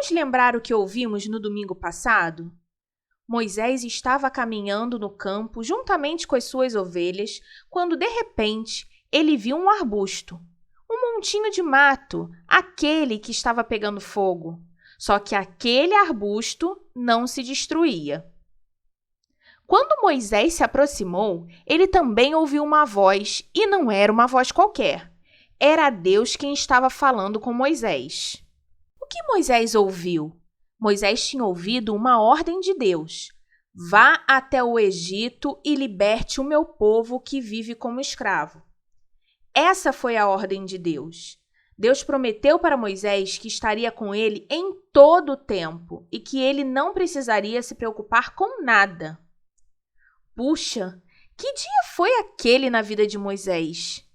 Vamos lembrar o que ouvimos no domingo passado? Moisés estava caminhando no campo juntamente com as suas ovelhas, quando de repente ele viu um arbusto, um montinho de mato, aquele que estava pegando fogo. Só que aquele arbusto não se destruía. Quando Moisés se aproximou, ele também ouviu uma voz, e não era uma voz qualquer. Era Deus quem estava falando com Moisés. O que Moisés ouviu? Moisés tinha ouvido uma ordem de Deus. Vá até o Egito e liberte o meu povo que vive como escravo. Essa foi a ordem de Deus. Deus prometeu para Moisés que estaria com ele em todo o tempo e que ele não precisaria se preocupar com nada. Puxa, que dia foi aquele na vida de Moisés?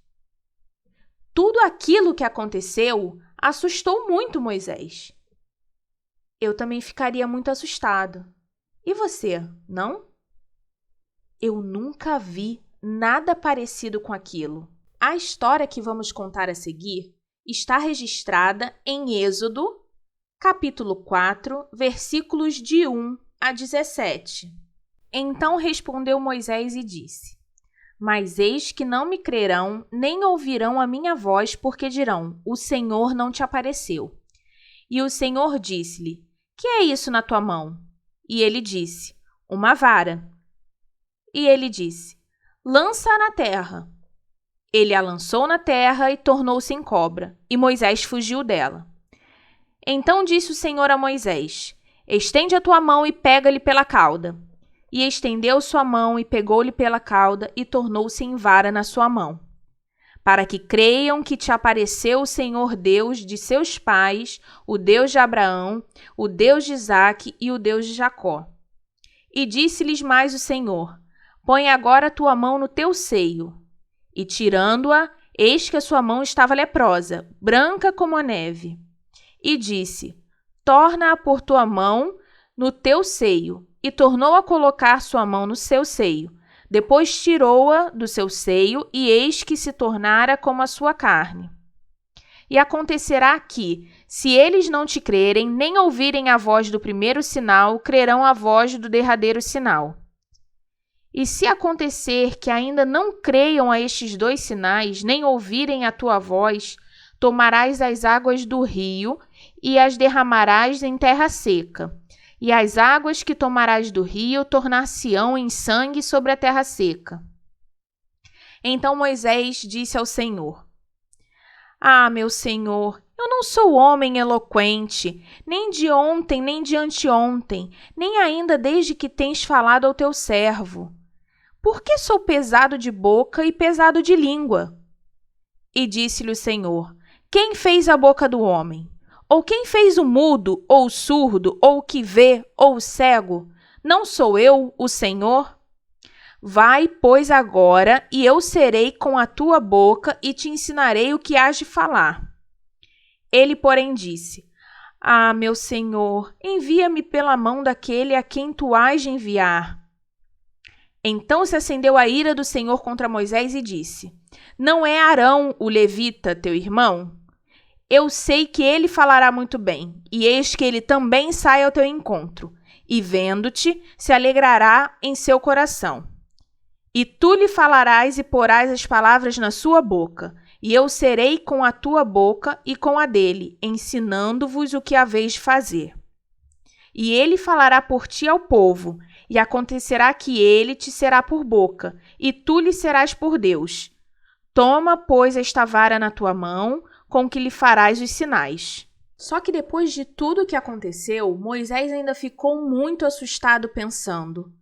Tudo aquilo que aconteceu assustou muito Moisés. Eu também ficaria muito assustado. E você, não? Eu nunca vi nada parecido com aquilo. A história que vamos contar a seguir está registrada em Êxodo, capítulo 4, versículos de 1 a 17. Então respondeu Moisés e disse: Mas eis que não me crerão, nem ouvirão a minha voz, porque dirão: O Senhor não te apareceu. E o Senhor disse-lhe: Que é isso na tua mão? E ele disse: Uma vara. E ele disse: Lança-a na terra. Ele a lançou na terra e tornou-se em cobra, e Moisés fugiu dela. Então disse o Senhor a Moisés: Estende a tua mão e pega-lhe pela cauda. E estendeu sua mão e pegou-lhe pela cauda e tornou-se em vara na sua mão. Para que creiam que te apareceu o Senhor Deus de seus pais, o Deus de Abraão, o Deus de Isaque e o Deus de Jacó. E disse-lhes mais o Senhor: Põe agora a tua mão no teu seio. E tirando-a, eis que a sua mão estava leprosa, branca como a neve. E disse: Torna-a por tua mão no teu seio. E tornou a colocar sua mão no seu seio. Depois tirou-a do seu seio, e eis que se tornara como a sua carne. E acontecerá que, se eles não te crerem, nem ouvirem a voz do primeiro sinal, crerão a voz do derradeiro sinal. E se acontecer que ainda não creiam a estes dois sinais, nem ouvirem a tua voz, tomarás as águas do rio e as derramarás em terra seca. E as águas que tomarás do rio tornar-se-ão em sangue sobre a terra seca. Então Moisés disse ao Senhor: Ah, meu Senhor, eu não sou homem eloquente, nem de ontem, nem de anteontem, nem ainda desde que tens falado ao teu servo. Por que sou pesado de boca e pesado de língua? E disse-lhe o Senhor: Quem fez a boca do homem? Ou quem fez o mudo, ou o surdo, ou o que vê, ou o cego? Não sou eu, o Senhor? Vai, pois, agora, e eu serei com a tua boca e te ensinarei o que hás de falar. Ele, porém, disse: Ah, meu Senhor, envia-me pela mão daquele a quem tu hás de enviar. Então se acendeu a ira do Senhor contra Moisés e disse: Não é Arão, o levita, teu irmão? Eu sei que ele falará muito bem, e eis que ele também sai ao teu encontro, e vendo-te, se alegrará em seu coração. E tu lhe falarás e porás as palavras na sua boca, e eu serei com a tua boca e com a dele, ensinando-vos o que haveis de fazer. E ele falará por ti ao povo, e acontecerá que ele te será por boca, e tu lhe serás por Deus. Toma, pois, esta vara na tua mão, com que lhe farás os sinais. Só que depois de tudo o que aconteceu, Moisés ainda ficou muito assustado pensando: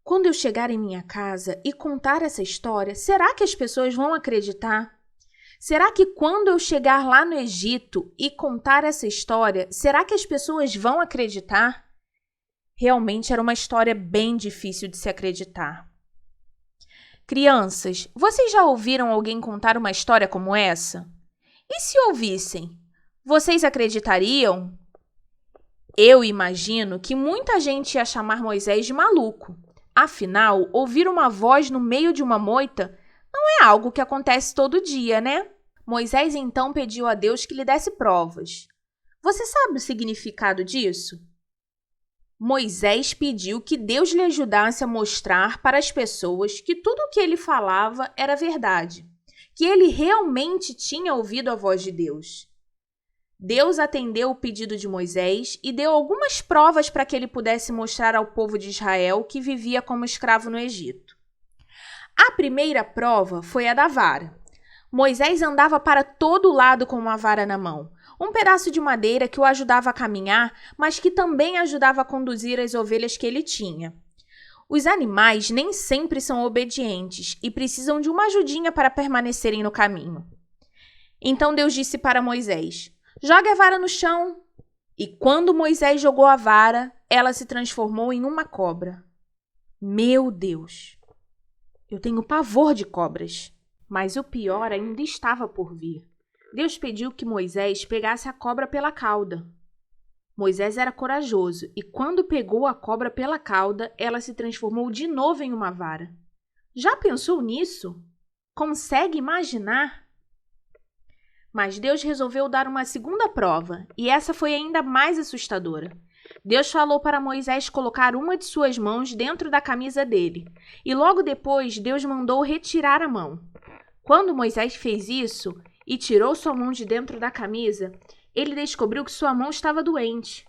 quando eu chegar em minha casa e contar essa história, será que as pessoas vão acreditar? Será que quando eu chegar lá no Egito e contar essa história, será que as pessoas vão acreditar? Realmente era uma história bem difícil de se acreditar. Crianças, vocês já ouviram alguém contar uma história como essa? E se ouvissem, vocês acreditariam? Eu imagino que muita gente ia chamar Moisés de maluco. Afinal, ouvir uma voz no meio de uma moita não é algo que acontece todo dia, né? Moisés então pediu a Deus que lhe desse provas. Você sabe o significado disso? Moisés pediu que Deus lhe ajudasse a mostrar para as pessoas que tudo o que ele falava era verdade, que ele realmente tinha ouvido a voz de Deus. Deus atendeu o pedido de Moisés e deu algumas provas para que ele pudesse mostrar ao povo de Israel que vivia como escravo no Egito. A primeira prova foi a da vara. Moisés andava para todo lado com uma vara na mão, um pedaço de madeira que o ajudava a caminhar, mas que também ajudava a conduzir as ovelhas que ele tinha. Os animais nem sempre são obedientes e precisam de uma ajudinha para permanecerem no caminho. Então Deus disse para Moisés: jogue a vara no chão. E quando Moisés jogou a vara, ela se transformou em uma cobra. Meu Deus! Eu tenho pavor de cobras. Mas o pior ainda estava por vir. Deus pediu que Moisés pegasse a cobra pela cauda. Moisés era corajoso e quando pegou a cobra pela cauda, ela se transformou de novo em uma vara. Já pensou nisso? Consegue imaginar? Mas Deus resolveu dar uma segunda prova, e essa foi ainda mais assustadora. Deus falou para Moisés colocar uma de suas mãos dentro da camisa dele, e logo depois Deus mandou retirar a mão. Quando Moisés fez isso e tirou sua mão de dentro da camisa, ele descobriu que sua mão estava doente.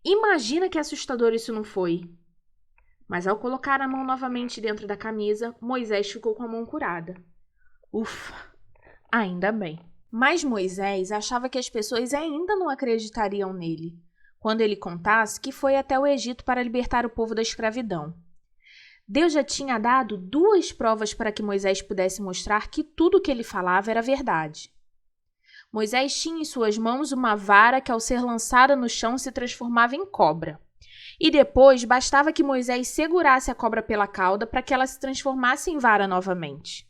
Imagina que assustador isso não foi. Mas ao colocar a mão novamente dentro da camisa, Moisés ficou com a mão curada. Ufa, ainda bem. Mas Moisés achava que as pessoas ainda não acreditariam nele, quando ele contasse que foi até o Egito para libertar o povo da escravidão. Deus já tinha dado 2 provas para que Moisés pudesse mostrar que tudo o que ele falava era verdade. Moisés tinha em suas mãos uma vara que, ao ser lançada no chão, se transformava em cobra. E depois, bastava que Moisés segurasse a cobra pela cauda para que ela se transformasse em vara novamente.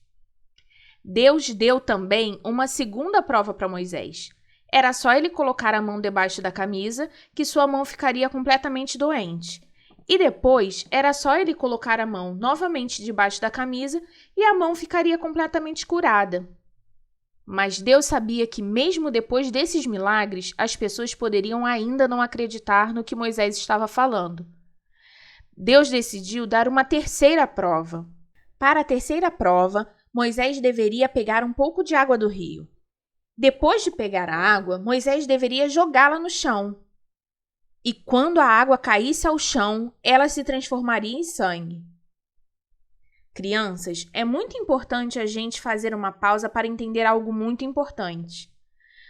Deus deu também uma segunda prova para Moisés. Era só ele colocar a mão debaixo da camisa que sua mão ficaria completamente doente. E depois, era só ele colocar a mão novamente debaixo da camisa e a mão ficaria completamente curada. Mas Deus sabia que mesmo depois desses milagres, as pessoas poderiam ainda não acreditar no que Moisés estava falando. Deus decidiu dar uma terceira prova. Para a terceira prova, Moisés deveria pegar um pouco de água do rio. Depois de pegar a água, Moisés deveria jogá-la no chão. E quando a água caísse ao chão, ela se transformaria em sangue. Crianças, é muito importante a gente fazer uma pausa para entender algo muito importante.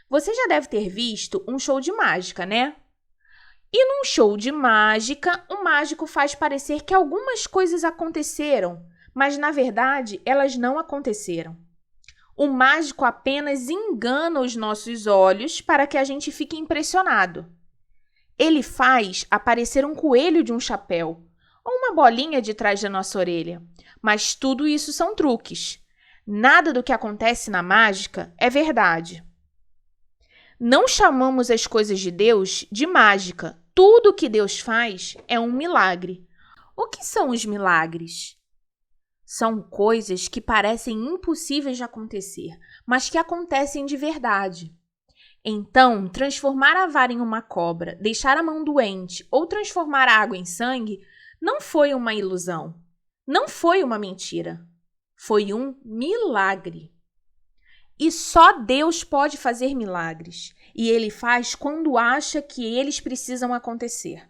Você já deve ter visto um show de mágica, né? E num show de mágica, o mágico faz parecer que algumas coisas aconteceram, mas na verdade elas não aconteceram. O mágico apenas engana os nossos olhos para que a gente fique impressionado. Ele faz aparecer um coelho de um chapéu ou uma bolinha de trás da nossa orelha, mas tudo isso são truques. Nada do que acontece na mágica é verdade. Não chamamos as coisas de Deus de mágica. Tudo o que Deus faz é um milagre. O que são os milagres? São coisas que parecem impossíveis de acontecer, mas que acontecem de verdade. Então, transformar a vara em uma cobra, deixar a mão doente ou transformar a água em sangue não foi uma ilusão. Não foi uma mentira. Foi um milagre. E só Deus pode fazer milagres. E Ele faz quando acha que eles precisam acontecer.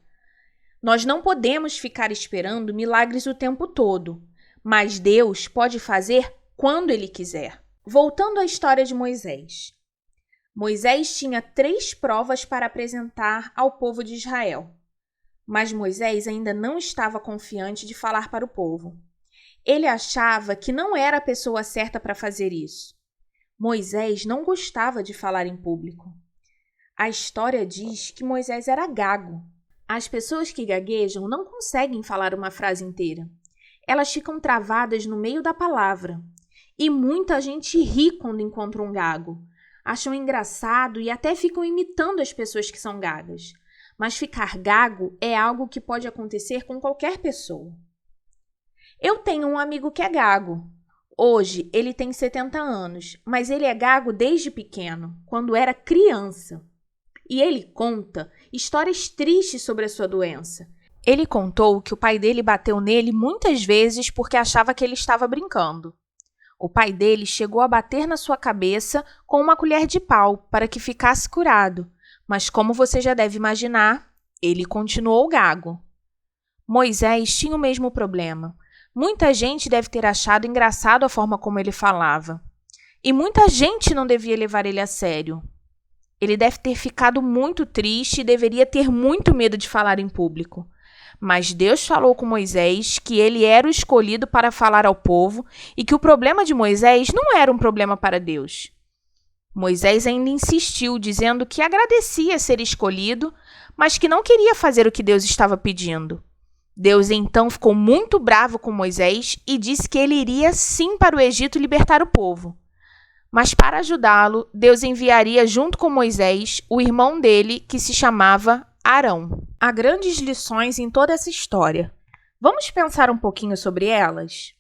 Nós não podemos ficar esperando milagres o tempo todo. Mas Deus pode fazer quando Ele quiser. Voltando à história de Moisés. Moisés tinha 3 provas para apresentar ao povo de Israel. Mas Moisés ainda não estava confiante de falar para o povo. Ele achava que não era a pessoa certa para fazer isso. Moisés não gostava de falar em público. A história diz que Moisés era gago. As pessoas que gaguejam não conseguem falar uma frase inteira. Elas ficam travadas no meio da palavra. E muita gente ri quando encontra um gago. Acham engraçado e até ficam imitando as pessoas que são gagas. Mas ficar gago é algo que pode acontecer com qualquer pessoa. Eu tenho um amigo que é gago. Hoje ele tem 70 anos, mas ele é gago desde pequeno, quando era criança. e ele conta histórias tristes sobre a sua doença. Ele contou que o pai dele bateu nele muitas vezes porque achava que ele estava brincando. O pai dele chegou a bater na sua cabeça com uma colher de pau para que ficasse curado, mas como você já deve imaginar, ele continuou gago. Moisés tinha o mesmo problema. Muita gente deve ter achado engraçado a forma como ele falava. E muita gente não devia levar ele a sério. Ele deve ter ficado muito triste e deveria ter muito medo de falar em público. Mas Deus falou com Moisés que ele era o escolhido para falar ao povo e que o problema de Moisés não era um problema para Deus. Moisés ainda insistiu, dizendo que agradecia ser escolhido, mas que não queria fazer o que Deus estava pedindo. Deus então ficou muito bravo com Moisés e disse que ele iria sim para o Egito libertar o povo. Mas para ajudá-lo, Deus enviaria junto com Moisés o irmão dele, que se chamava Arão. Há grandes lições em toda essa história. Vamos pensar um pouquinho sobre elas?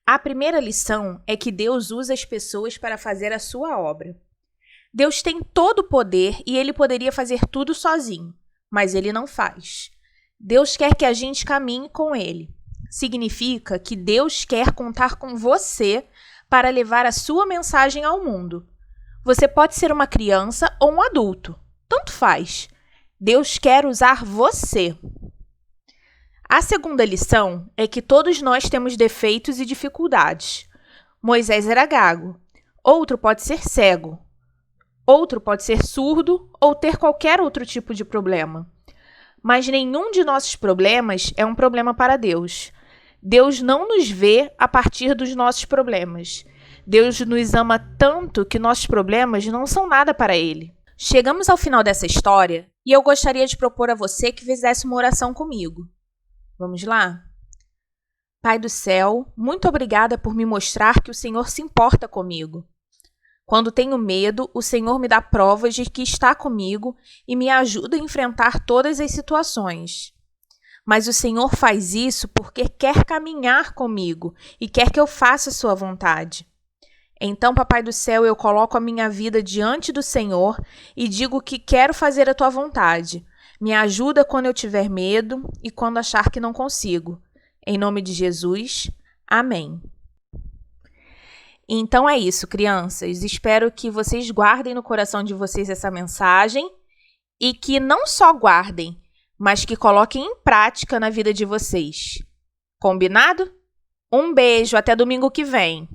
A primeira lição é que Deus usa as pessoas para fazer a sua obra. Deus tem todo o poder e ele poderia fazer tudo sozinho, mas ele não faz. Deus quer que a gente caminhe com ele. Significa que Deus quer contar com você para levar a sua mensagem ao mundo. Você pode ser uma criança ou um adulto, tanto faz. Deus quer usar você. A segunda lição é que todos nós temos defeitos e dificuldades. Moisés era gago, outro pode ser cego, outro pode ser surdo ou ter qualquer outro tipo de problema. Mas nenhum de nossos problemas é um problema para Deus. Deus não nos vê a partir dos nossos problemas. Deus nos ama tanto que nossos problemas não são nada para Ele. Chegamos ao final dessa história e eu gostaria de propor a você que fizesse uma oração comigo. Vamos lá? Pai do céu, muito obrigada por me mostrar que o Senhor se importa comigo. Quando tenho medo, o Senhor me dá provas de que está comigo e me ajuda a enfrentar todas as situações. Mas o Senhor faz isso porque quer caminhar comigo e quer que eu faça a sua vontade. Então, Papai do céu, eu coloco a minha vida diante do Senhor e digo que quero fazer a tua vontade. Me ajuda quando eu tiver medo e quando achar que não consigo. Em nome de Jesus, amém. Então é isso, crianças. Espero que vocês guardem no coração de vocês essa mensagem e que não só guardem, mas que coloquem em prática na vida de vocês. Combinado? Um beijo, até domingo que vem.